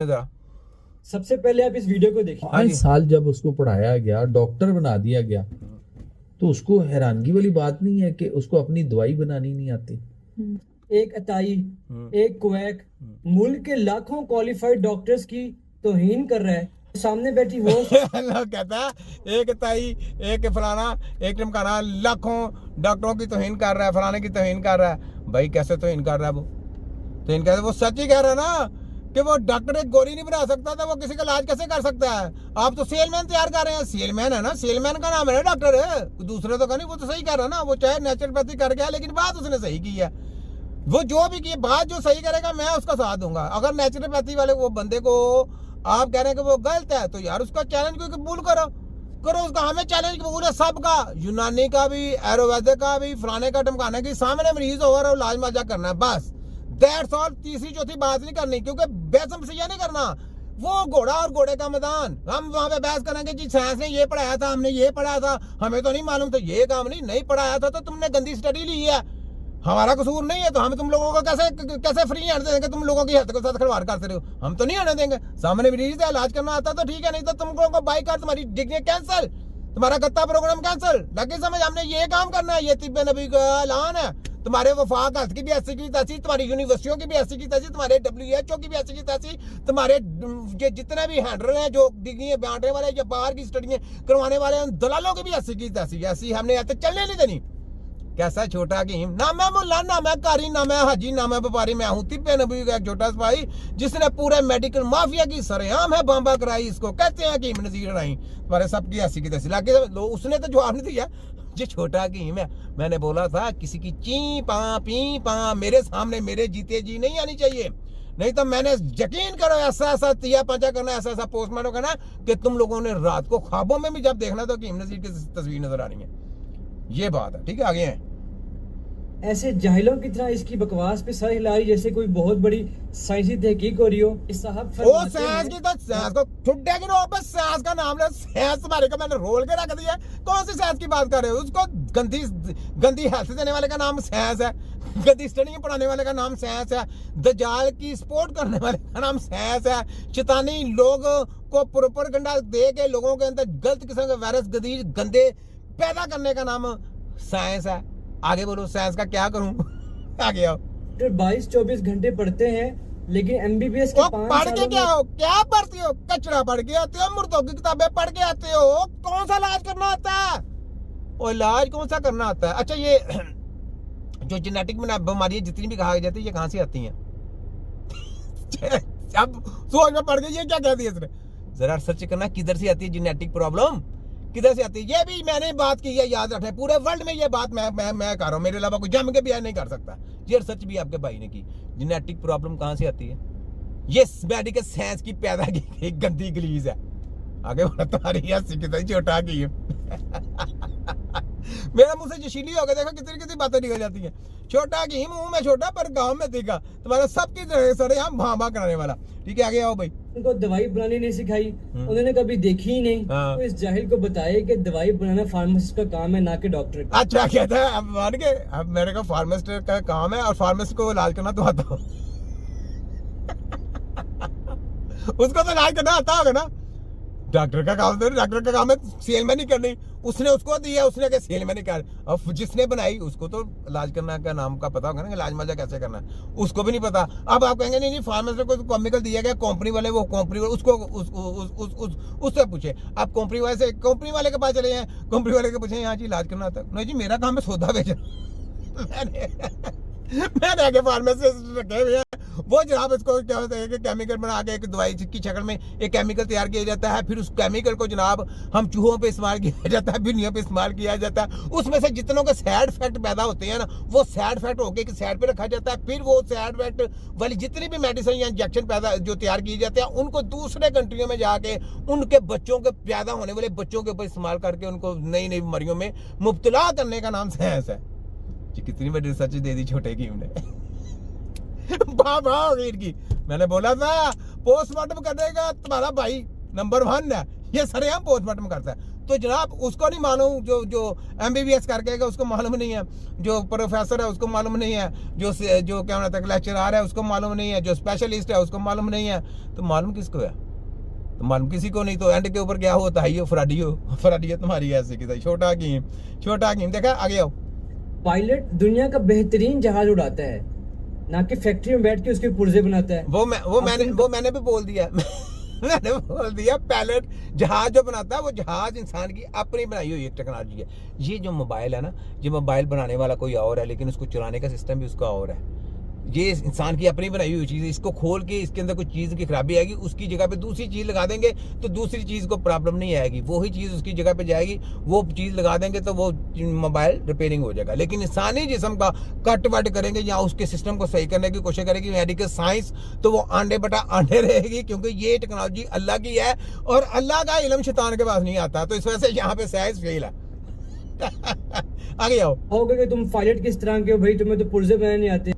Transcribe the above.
सबसे पहले आप इस वीडियो को देखिए। 5 साल जब उसको पढ़ाया गया, डॉक्टर बना दिया गया, तो उसको हैरानगी वाली बात नहीं है कि उसको अपनी दवाई बनानी नहीं आती। एक अताई, एक कुवैक मुल्क के लाखों क्वालिफाइड डॉक्टर्स की तौहीन कर रहा है। सामने बैठी वो लोग कहता है एक ताई, एक फलाना, एक टिमकाना, लाखों डॉक्टरों की तौहीन कर रहा है, फलाने की तौहीन कर रहा है। भाई कैसे तौहीन कर रहा है वो? तौहीन कर रहा है, वो सच ही कह रहा है ना कि वो डॉक्टर एक गोली नहीं बना सकता था, वो किसी का इलाज कैसे कर सकता है? आप तो सेलमैन तैयार कर रहे हैं। सेलमैन है ना, सेलमैन का नाम है ना डॉक्टर है, दूसरे तो का नहीं। वो तो सही कह रहा है ना, वो चाहे नेचुरोपैथी कर गया लेकिन बात उसने सही की है। वो जो भी की बात जो सही करेगा मैं उसका साथ दूंगा। अगर नेचुरोपैथी वाले वो बंदे को आप कह रहे हैं कि वो गलत है तो यार उसका चैलेंज कोई कबूल करो उसका। हमें चैलेंज कबूल है सबका, यूनानी का भी, आयुर्वेदिक का भी, फलाने का टमकाने की। सामने मरीज हो रहा है, इलाज माजा करना है बस, दैट्स ऑल। तीसरी चौथी बात नहीं करनी, क्योंकि बहस हमसे यह नहीं करना। वो घोड़ा और घोड़े का मैदान, हम वहां पे बहस करेंगे जी साइंस ने ये पढ़ाया था, हमने ये पढ़ाया था, हमें तो नहीं मालूम था, ये काम नहीं पढ़ाया था तो तुमने गंदी स्टडी ली है, हमारा कसूर नहीं है, तो हम तुम लोगों को कैसे फ्री हैंड देंगे? तुम लोगों की हेल्थ के साथ खिलवाड़ करते रहो, हम तो नहीं आने देंगे। सामने मरीज है, इलाज करना आता तो ठीक है, नहीं तो तुम लोगों को बाइक तुम्हारी डिग्री कैंसिल, तुम्हारा गत्ता प्रोग्राम कैंसिल। लगे समझ, हमने ये काम करना है, ये तिब्बे नबी का ऐलान है। तुम्हारे वफाक हेल्थ की भी ऐसी की तैसी, तुम्हारी यूनिवर्सिटियों की भी ऐसी की तैसी, तुम्हारे WHO की भी ऐसी की तैसी, तुम्हारे जितने भी हैंडलर हैं जो डिग्री बांटने वाले या बाहर की स्टडी करवाने वाले हैं, दलालों की भी ऐसी की तैसी। ऐसी हमने ऐसे चलने नहीं देनी। कैसा छोटा हकीम, ना मैं मुल्ला, ना मैं कारी, ना मैं हाजी, ना मैं व्यापारी, मैं हूं तिब्बे नबी का एक छोटा सिपाही जिसने पूरे मेडिकल माफिया की सरेआम है बम्बा कराई। इसको कहते हैं हकीम नजीर राई। तुम्हारे सबकी ऐसी की तैसी लाके उसने तो जवाब नहीं दिया, जो छोटा हकीम है। मैंने बोला था किसी की ची पा मेरे सामने मेरे जीते जी नहीं आनी चाहिए, नहीं तो मैंने यकीन करो ऐसा तिया पंचा करना, ऐसा पोस्टमार्टम करना कि तुम लोगों ने रात को ख्वाबों में भी जब देखना तो हकीम नजीर की तस्वीर नजर आ रही है। ये बात है, ठीक है। आगे हैं ऐसे जाहिलों की तरह इसकी बकवास पे सर हिला रही जैसे कोई बहुत बड़ी साइंसी तहकीक हो रही हो। इस साहब ओ साइंस की तो साइंस को छुट्टे की रो, बस साइंस का नाम ले। साइंस तुम्हारे को मैंने रोल के रख दिया। कौन सी साइंस की बात कर रहे हो? उसको गंदी हेल्थ देने वाले का नाम साइंस है, गंदी स्टडी पढ़ाने वाले का नाम साइंस है, दजाल की सपोर्ट करने वाले का नाम साइंस है, शैतानी लोग को प्रोपेगेंडा दे के लोगों के अंदर गलत किस्म के वायरस गंदीज गंदे पैदा करने का नाम साइंस है। आगे बोलो, साइंस का क्या करूं? आगे आओ। 22-24 घंटे पढ़ते हैं लेकिन MBBS के 5 पढ़ के सालों क्या में हो? क्या पढ़ती हो? कचरा पढ़ के आते हो, मुर्दों की किताबें पढ़ के आते हो। कौन सा इलाज करना आता है? वो इलाज कौन सा करना आता है? अच्छा, ये जो जेनेटिक बीमारियां जितनी भी कहा जाती है, ये कहां से आती हैं? अब सोच में पढ़ के ये क्या कह दिया इसने? जरा सर्च करना किधर से आती है जेनेटिक प्रॉब्लम, किधर से आती है। ये भी मैंने बात की है, याद रखें। पूरे वर्ल्ड में ये बात मैं कर रहा हूं, मेरे अलावा कोई जम के भी नहीं कर सकता। ये रिसर्च भी आपके भाई ने की। जेनेटिक प्रॉब्लम कहां से आती है? ये मेडिकल साइंस की पैदा की गंदी गलीज है। आगे बढ़ा, तुम्हारी हंसी कितनी छोटा की है। मेरे मुंह से जशीली हो गया, देखो कितनी कितनी बातें निकल जाती हैं। छोटा की मुंह में छोटा पर गांव में देखा, तुम्हारा सबकी सड़े हम भां कराने वाला। ठीक है, आगे आओ भाई। उनको दवाई बनानी नहीं सिखाई, उन्होंने कभी देखी ही नहीं। तो इस जाहिल को बताया कि दवाई बनाना फार्मासिस्ट का काम है, ना कि डॉक्टर का। अच्छा, कहता है अब मान के, अब मेरे को फार्मासिस्ट का काम है और फार्मासिस्ट को इलाज करना तो आता हो। उसको तो इलाज करना आता होगा ना। डॉक्टर का काम तो, डॉक्टर का काम है सेलमैन ही करनी। उसने उसको दिया, उसने क्या सेलमैन ही कर। अब जिसने बनाई उसको तो इलाज करना का नाम का पता होगा ना, इलाज मजा कैसे करना है, उसको भी नहीं पता। अब आप कहेंगे नहीं फार्मेसी को केमिकल दिया गया कंपनी वाले, वो कंपनी वाले उसको उससे पूछे। आप कंपनी वाले से, कंपनी वाले के पास चले जाए, कंपनी वाले के पूछे यहाँ जी इलाज करना आता नहीं जी, मेरा काम है सौदा बेचना। मैंने आगे फार्मेसिस्ट रखे हुए हैं, वो जनाब इसको क्या होता है कि केमिकल बना के एक दवाई की शक्ल में एक केमिकल तैयार किया जाता है। फिर उस केमिकल को जनाब हम चूहों पे इस्तेमाल किया जाता है, बिल्लियों पे इस्तेमाल किया जाता है। उसमें से जितनों के साइड इफेक्ट पैदा होते हैं ना, वो साइड इफेक्ट होके एक साइड पे रखा जाता है। फिर वो साइड इफेक्ट वाली जितनी भी मेडिसिन या इंजेक्शन पैदा जो तैयार किए जाते हैं, उनको दूसरे कंट्रियों में जाके उनके बच्चों के पैदा होने वाले बच्चों के ऊपर इस्तेमाल करके उनको नई नई बीमारियों में मुब्तला करने का नाम साइंस है। कितनी बड़ी रिसर्च दे दी छोटे की हमने। की मैंने बोला था पोस्टमार्टम करने का तुम्हारा भाई नंबर 1 है, ये सरेआम पोस्टमार्टम करता है। तो जनाब उसको नहीं मालूम, जो MBBS करके आएगा उसको मालूम नहीं है, जो प्रोफेसर है उसको मालूम नहीं है, जो क्या होता है लेक्चरर है उसको मालूम नहीं है, जो स्पेशलिस्ट है उसको मालूम नहीं है, तो मालूम किसको है? तो मालूम किसी को नहीं। तो एंड के ऊपर क्या होता है? ये फ्राडियो तुम्हारी ऐसे की छोटा हकीम देखा आगे आओ। पायलट दुनिया का बेहतरीन जहाज उड़ाता है, ना कि फैक्ट्री में बैठ के उसके पुर्जे बनाता है। वो मैंने भी बोल दिया मैंने बोल दिया, पायलट जहाज जो बनाता है वो जहाज इंसान की अपनी बनाई हुई एक टेक्नोलॉजी है। ये जो मोबाइल है ना, ये मोबाइल बनाने वाला कोई और है, लेकिन उसको चलाने का सिस्टम भी उसका और है। ये इंसान की अपनी बनाई हुई चीज़ है। इसको खोल के इसके अंदर कुछ चीज़ की खराबी आएगी, उसकी जगह पे दूसरी चीज़ लगा देंगे तो दूसरी चीज़ को प्रॉब्लम नहीं आएगी, वही चीज़ उसकी जगह पे जाएगी, वो चीज़ लगा देंगे तो वो मोबाइल रिपेयरिंग हो जाएगा। लेकिन इंसानी जिस्म का कट वट करेंगे या उसके सिस्टम को सही करने की कोशिश करेगी मेडिकल साइंस, तो वो आंडे बटा आंडे रहेगी, क्योंकि ये टेक्नोलॉजी अल्लाह की है और अल्लाह का इल्म शैतान के पास नहीं आता। तो इस वजह से यहाँ पे साइंस फेल है आगे आओ। कहोगे कि तुम पायलट किस तरह के हो भाई, तुम्हें तो पुर्जे बनाने नहीं आते।